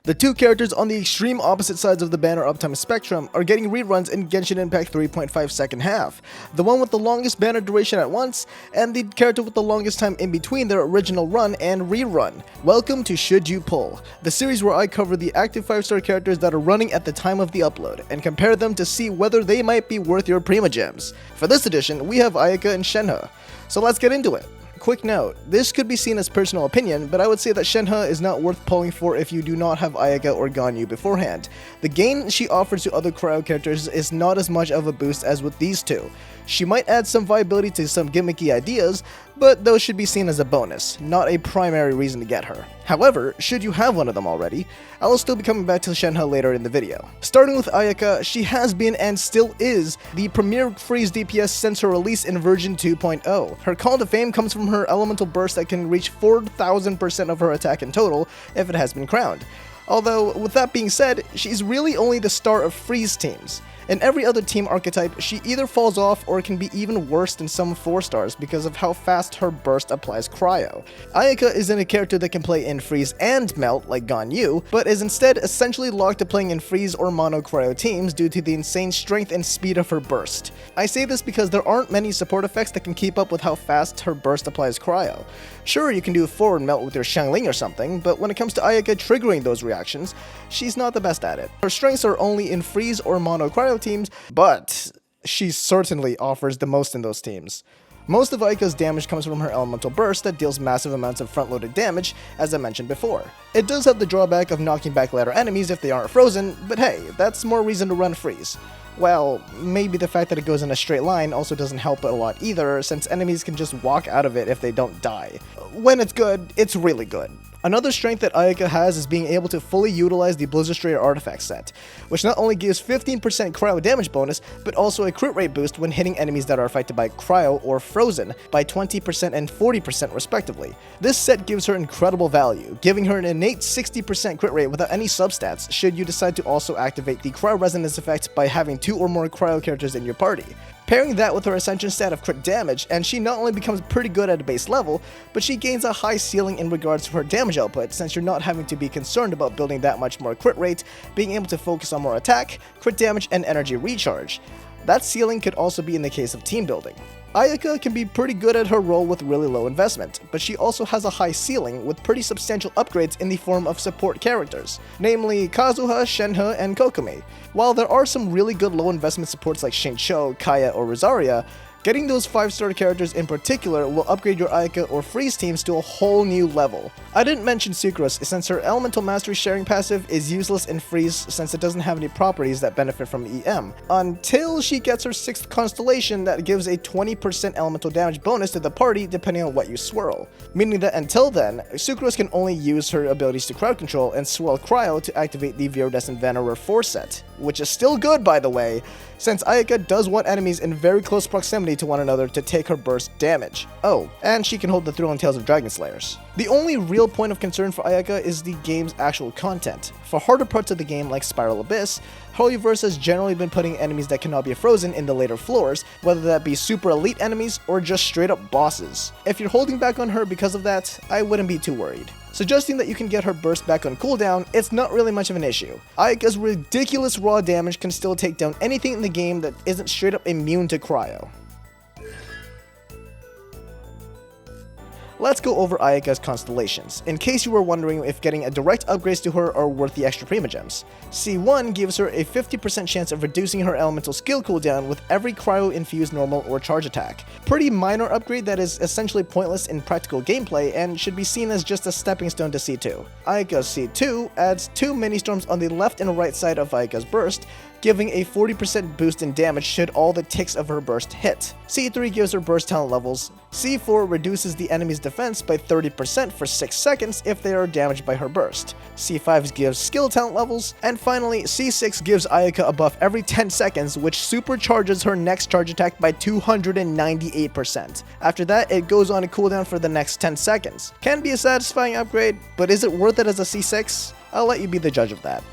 The two characters on the extreme opposite sides of the banner uptime spectrum are getting reruns in Genshin Impact 3.5 second half. The one with the longest banner duration at once, and the character with the longest time in between their original run and rerun. Welcome to Should You Pull, the series where I cover the active 5-star characters that are running at the time of the upload, and compare them to see whether they might be worth your Prima Gems. For this edition, we have Ayaka and Shenhe. So let's get into it. Quick note, this could be seen as personal opinion, but I would say that Shenhe is not worth pulling for if you do not have Ayaka or Ganyu beforehand. The gain she offers to other cryo characters is not as much of a boost as with these two. She might add some viability to some gimmicky ideas, but those should be seen as a bonus, not a primary reason to get her. However, should you have one of them already, I will still be coming back to Shenhe later in the video. Starting with Ayaka, she has been and still is the premier freeze DPS since her release in version 2.0. Her call to fame comes from her elemental burst that can reach 4,000% of her attack in total if it has been crowned. Although, with that being said, she's really only the star of freeze teams. In every other team archetype, she either falls off or can be even worse than some 4-stars because of how fast her burst applies cryo. Ayaka isn't a character that can play in freeze and melt like Ganyu, but is instead essentially locked to playing in freeze or mono cryo teams due to the insane strength and speed of her burst. I say this because there aren't many support effects that can keep up with how fast her burst applies cryo. Sure, you can do a forward melt with your Xiangling or something, but when it comes to Ayaka triggering those reactions, she's not the best at it. Her strengths are only in freeze or mono cryo teams, but she certainly offers the most in those teams. Most of Ayaka's damage comes from her elemental burst that deals massive amounts of front-loaded damage, as I mentioned before. It does have the drawback of knocking back later enemies if they aren't frozen, but hey, that's more reason to run freeze. Well, maybe the fact that it goes in a straight line also doesn't help it a lot either, since enemies can just walk out of it if they don't die. When it's good, it's really good. Another strength that Ayaka has is being able to fully utilize the Blizzard Strayer artifact set, which not only gives 15% cryo damage bonus, but also a crit rate boost when hitting enemies that are affected by cryo or frozen by 20% and 40% respectively. This set gives her incredible value, giving her an innate 60% crit rate without any substats should you decide to also activate the cryo resonance effect by having 2 or more cryo characters in your party. Pairing that with her Ascension stat of crit damage, and she not only becomes pretty good at a base level, but she gains a high ceiling in regards to her damage output since you're not having to be concerned about building that much more crit rate, being able to focus on more attack, crit damage, and energy recharge. That ceiling could also be in the case of team building. Ayaka can be pretty good at her role with really low investment, but she also has a high ceiling with pretty substantial upgrades in the form of support characters, namely Kazuha, Shenhe, and Kokomi. While there are some really good low investment supports like Xingqiu, Kaya, or Rosaria, getting those 5-star characters in particular will upgrade your Ayaka or freeze teams to a whole new level. I didn't mention Sucrose since her elemental mastery sharing passive is useless in freeze since it doesn't have any properties that benefit from EM, until she gets her 6th constellation that gives a 20% elemental damage bonus to the party depending on what you swirl. Meaning that until then, Sucrose can only use her abilities to crowd control and swirl cryo to activate the Viridescent Vannerer 4 set, which is still good by the way, since Ayaka does want enemies in very close proximity to one another to take her burst damage. Oh, and she can hold the Thrilling Tales of Dragon Slayers. The only real point of concern for Ayaka is the game's actual content. For harder parts of the game like Spiral Abyss, Holyverse has generally been putting enemies that cannot be frozen in the later floors, whether that be super elite enemies or just straight up bosses. If you're holding back on her because of that, I wouldn't be too worried. Suggesting that you can get her burst back on cooldown, it's not really much of an issue. Ayaka's ridiculous raw damage can still take down anything in the game that isn't straight up immune to cryo. Let's go over Ayaka's constellations, in case you were wondering if getting a direct upgrades to her are worth the extra Prima Gems. C1 gives her a 50% chance of reducing her elemental skill cooldown with every cryo-infused normal or charge attack. Pretty minor upgrade that is essentially pointless in practical gameplay and should be seen as just a stepping stone to C2. Ayaka's C2 adds 2 mini-storms on the left and right side of Ayaka's burst, giving a 40% boost in damage should all the ticks of her burst hit. C3 gives her burst talent levels. C4 reduces the enemy's defense by 30% for 6 seconds if they are damaged by her burst. C5 gives skill talent levels, and finally C6 gives Ayaka a buff every 10 seconds which supercharges her next charge attack by 298%. After that, it goes on a cooldown for the next 10 seconds. Can be a satisfying upgrade, but is it worth it as a C6? I'll let you be the judge of that.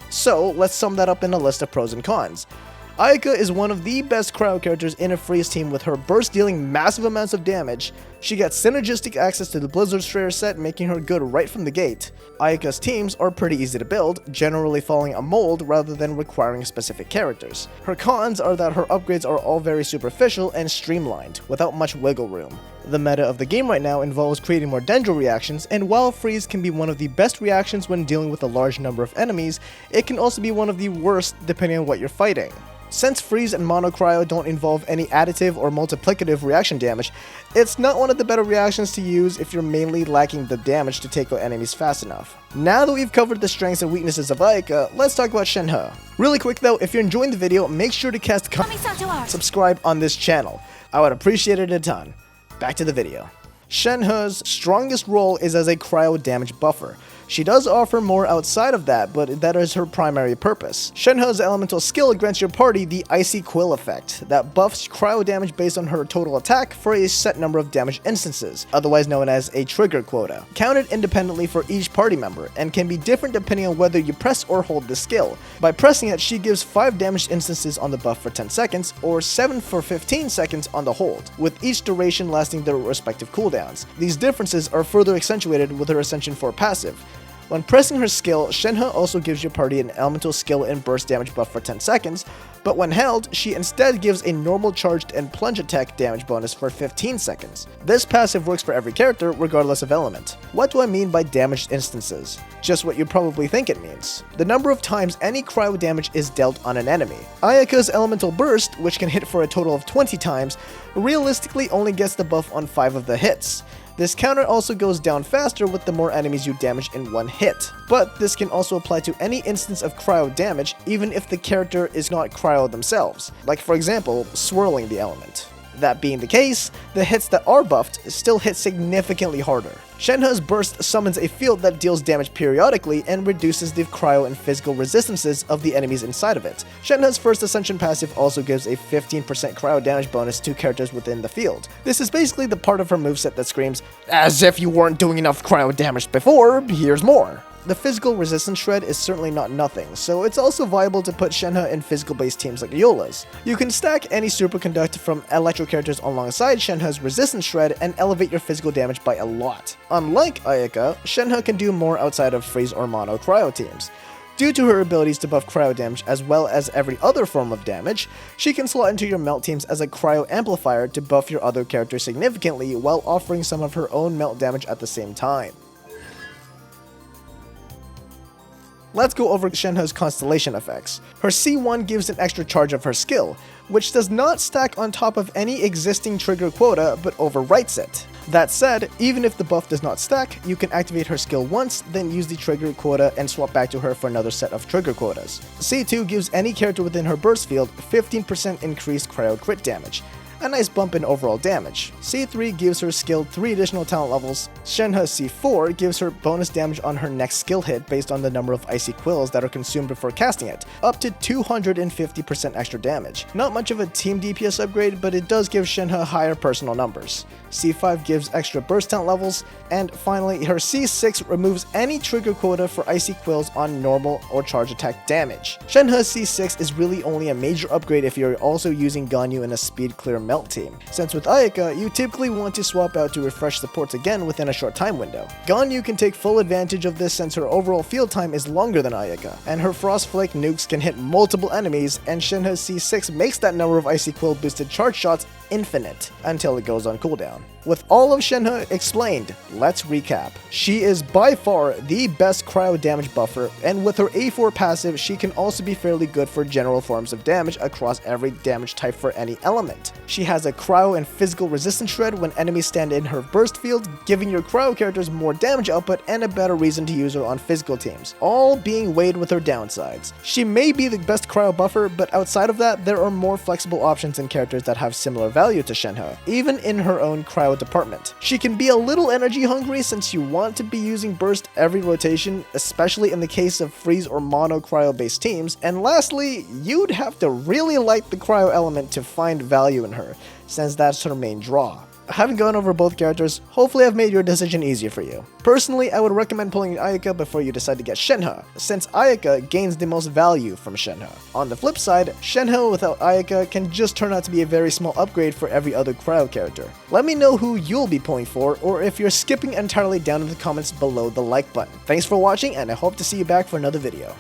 So let's sum that up in a list of pros and cons. Ayaka is one of the best cryo characters in a freeze team, with her burst dealing massive amounts of damage. She gets synergistic access to the Blizzard Strayer set, making her good right from the gate. Ayaka's teams are pretty easy to build, generally following a mold rather than requiring specific characters. Her cons are that her upgrades are all very superficial and streamlined, without much wiggle room. The meta of the game right now involves creating more dendro reactions, and while freeze can be one of the best reactions when dealing with a large number of enemies, it can also be one of the worst depending on what you're fighting. Since freeze and mono cryo don't involve any additive or multiplicative reaction damage, it's not one of the better reactions to use if you're mainly lacking the damage to take out enemies fast enough. Now that we've covered the strengths and weaknesses of Ayaka, let's talk about Shenhe. Really quick though, if you're enjoying the video, make sure to cast subscribe on this channel. I would appreciate it a ton. Back to the video. Shenhe's strongest role is as a cryo damage buffer. She does offer more outside of that, but that is her primary purpose. Shenhe's elemental skill grants your party the Icy Quill effect, that buffs cryo damage based on her total attack for a set number of damage instances, otherwise known as a trigger quota, counted independently for each party member, and can be different depending on whether you press or hold the skill. By pressing it, she gives 5 damage instances on the buff for 10 seconds, or 7 for 15 seconds on the hold, with each duration lasting their respective cooldowns. These differences are further accentuated with her Ascension 4 passive. When pressing her skill, Shenhe also gives your party an elemental skill and burst damage buff for 10 seconds, but when held, she instead gives a normal charged and plunge attack damage bonus for 15 seconds. This passive works for every character, regardless of element. What do I mean by damaged instances? Just what you probably think it means: the number of times any cryo damage is dealt on an enemy. Ayaka's elemental burst, which can hit for a total of 20 times, realistically only gets the buff on 5 of the hits. This counter also goes down faster with the more enemies you damage in one hit, but this can also apply to any instance of cryo damage even if the character is not cryo themselves, like for example, swirling the element. That being the case, the hits that are buffed still hit significantly harder. Shenhe's burst summons a field that deals damage periodically and reduces the cryo and physical resistances of the enemies inside of it. Shenhe's first Ascension passive also gives a 15% cryo damage bonus to characters within the field. This is basically the part of her moveset that screams, "As if you weren't doing enough cryo damage before, here's more." The physical resistance shred is certainly not nothing, so it's also viable to put Shenhe in physical-based teams like Iola's. You can stack any superconduct from electro characters alongside Shenhe's resistance shred and elevate your physical damage by a lot. Unlike Ayaka, Shenhe can do more outside of freeze or mono cryo teams. Due to her abilities to buff cryo damage as well as every other form of damage, she can slot into your melt teams as a cryo amplifier to buff your other characters significantly while offering some of her own melt damage at the same time. Let's go over Shenhe's constellation effects. Her C1 gives an extra charge of her skill, which does not stack on top of any existing trigger quota but overwrites it. That said, even if the buff does not stack, you can activate her skill once, then use the trigger quota and swap back to her for another set of trigger quotas. C2 gives any character within her burst field 15% increased cryo crit damage, a nice bump in overall damage. C3 gives her skill 3 additional talent levels. Shenhe C4 gives her bonus damage on her next skill hit based on the number of icy quills that are consumed before casting it, up to 250% extra damage. Not much of a team DPS upgrade, but it does give Shenhe higher personal numbers. C5 gives extra burst talent levels, and finally her C6 removes any trigger quota for icy quills on normal or charge attack damage. Shenhe C6 is really only a major upgrade if you're also using Ganyu in a speed clear melt team, since with Ayaka, you typically want to swap out to refresh supports again within a short time window. Ganyu can take full advantage of this since her overall field time is longer than Ayaka, and her Frost Flake nukes can hit multiple enemies, and Shenhe C6 makes that number of Icy Quill boosted charge shots infinite until it goes on cooldown. With all of Shenhe explained, let's recap. She is by far the best cryo damage buffer, and with her A4 passive, she can also be fairly good for general forms of damage across every damage type for any element. She has a cryo and physical resistance shred when enemies stand in her burst field, giving your cryo characters more damage output and a better reason to use her on physical teams, all being weighed with her downsides. She may be the best cryo buffer, but outside of that, there are more flexible options in characters that have similar value to Shenhe, even in her own cryo department. She can be a little energy hungry since you want to be using burst every rotation, especially in the case of freeze or mono cryo based teams, and lastly, you'd have to really like the cryo element to find value in her, since that's her main draw. Having gone over both characters, hopefully I've made your decision easier for you. Personally, I would recommend pulling Ayaka before you decide to get Shenhe, since Ayaka gains the most value from Shenhe. On the flip side, Shenhe without Ayaka can just turn out to be a very small upgrade for every other crowd character. Let me know who you'll be pulling for, or if you're skipping entirely down in the comments below the like button. Thanks for watching, and I hope to see you back for another video.